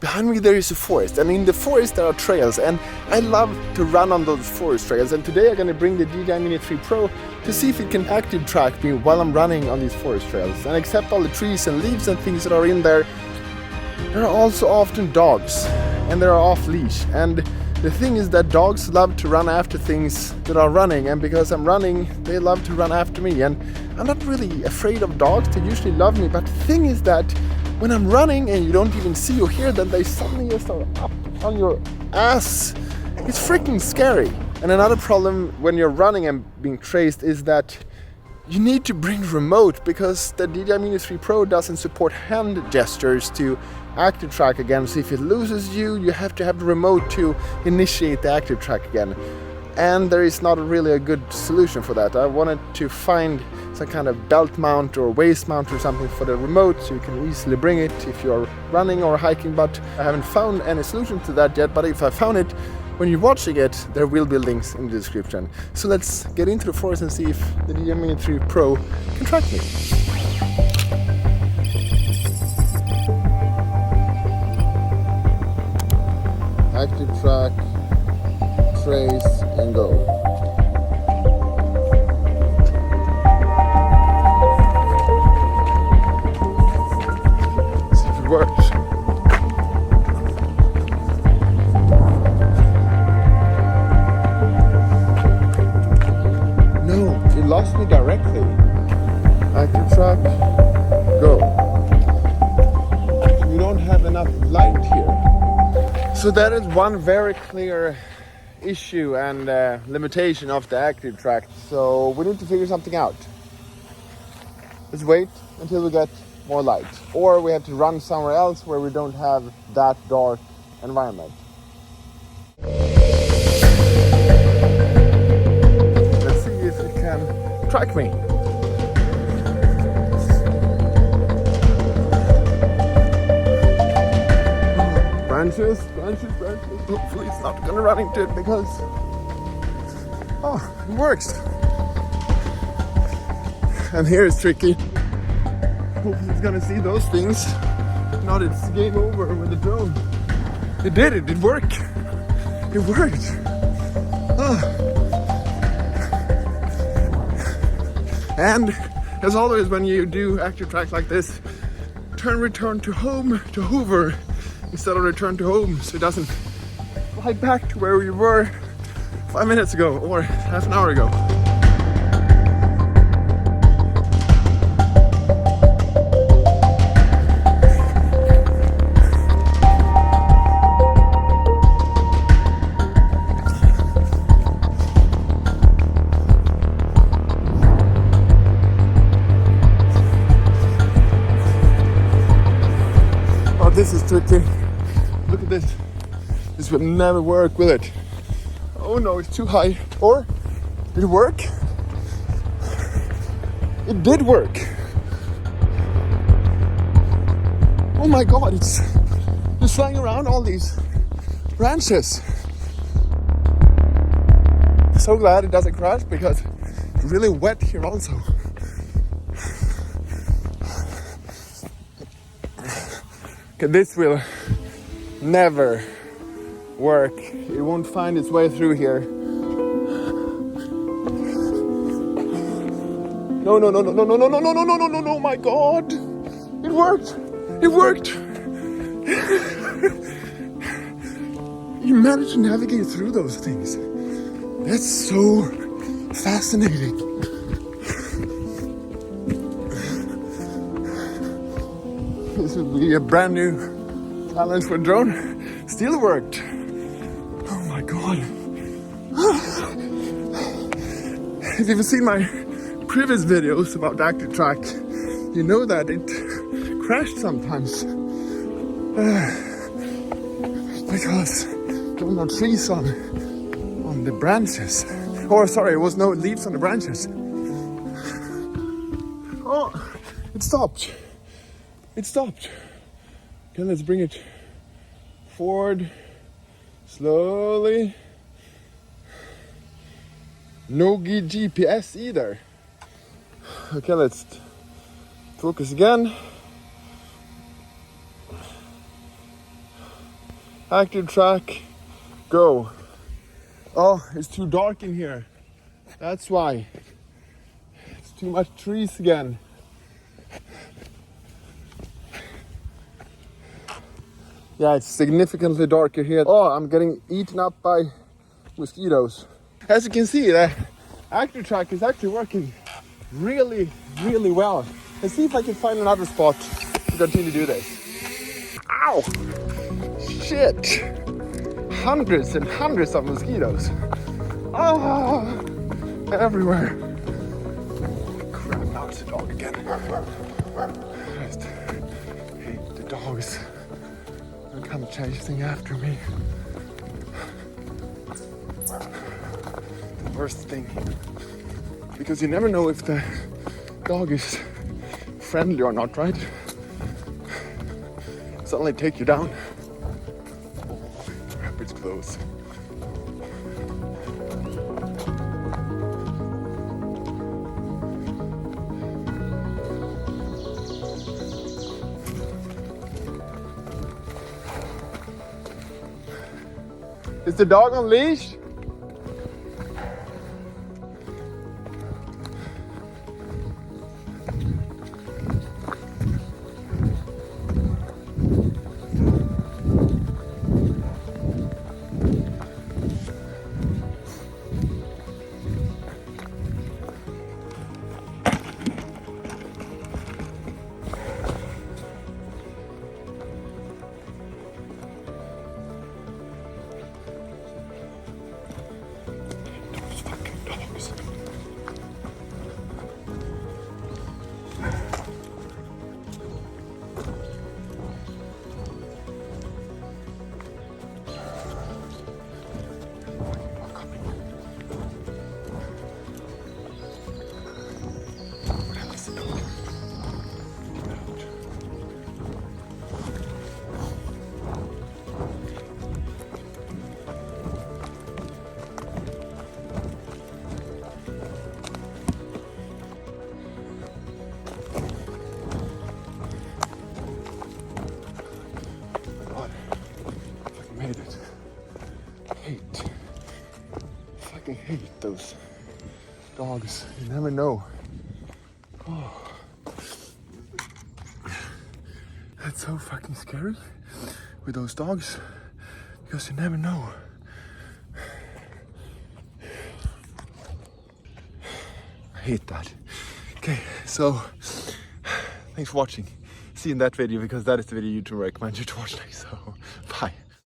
behind me there is a forest, and in the forest there are trails, and I love to run on those forest trails. And today I'm going to bring the DJI Mini 3 Pro to see if it can active track me while I'm running on these forest trails. And except all the trees and leaves and things that are in there, there are also often dogs, and they are off leash. And the thing is that dogs love to run after things that are running, and because I'm running, they love to run after me. And I'm not really afraid of dogs, they usually love me, but the thing is that when I'm running and you don't even see or hear them, they suddenly just are up on your ass. It's freaking scary. And another problem when you're running and being traced is that you need to bring remote, because the DJI Mini 3 Pro doesn't support hand gestures to active track again. So if it loses you, you have to have the remote to initiate the active track again. And there is not really a good solution for that. I wanted to find some kind of belt mount or waist mount or something for the remote so you can easily bring it if you're running or hiking, but I haven't found any solution to that yet. But if I found it, when you're watching it, there will be links in the description. So let's get into the forest and see if the DJI Mini 3 Pro can track me. Active track, trace, and go. See if it works. No, it lost me directly. Active track, go. You don't have enough light here. So that is one very clear issue and limitation of the active track. So we need to figure something out. Let's wait until we get more light. Or we have to run somewhere else where we don't have that dark environment. Let's see if it can track me. Branches. Hopefully it's not gonna run into it because, oh, it works. And here it's tricky. Hopefully it's gonna see those things. If not, it's game over with the drone. It did it, it worked. It worked. Oh. And as always, when you do active track like this, return to home, to hover, instead of return to home, so it doesn't fly back to where we were 5 minutes ago or half an hour ago. Oh, this is tricky. Look at this. This will never work, will it? Oh no, it's too high. Or did it work? It did work. Oh my god, it's flying around all these branches. So glad it doesn't crash because it's really wet here also. Okay, this will never work. It won't find its way through here. No, my god! It worked! It worked! You managed to navigate through those things. That's so fascinating. This would be a brand new challenge for a drone. Still worked. Oh my god. If you've seen my previous videos about active track, you know that it crashed sometimes. Because there were no trees on the branches. Or sorry, there was no leaves on the branches. Oh, it stopped. It stopped. Okay, let's bring it forward slowly. No GPS either. Okay, let's focus again. Active track, go. Oh, it's too dark in here. That's why. It's too much trees again. Yeah, it's significantly darker here. Oh, I'm getting eaten up by mosquitoes. As you can see, the active track is actually working really, really well. Let's see if I can find another spot to continue to do this. Ow! Shit! Hundreds and hundreds of mosquitoes. Ah! Everywhere. Crap, now it's a dog again. I just hate the dogs. They come chasing after me. The worst thing. Because you never know if the dog is friendly or not, right? Suddenly take you down. Oh, crap, it's close. Is the dog on leash? Made it. Fucking hate those dogs. You never know. Oh. That's so fucking scary with those dogs because you never know. I hate that. Okay, so thanks for watching. See you in that video because that is the video YouTube recommend you to watch next. So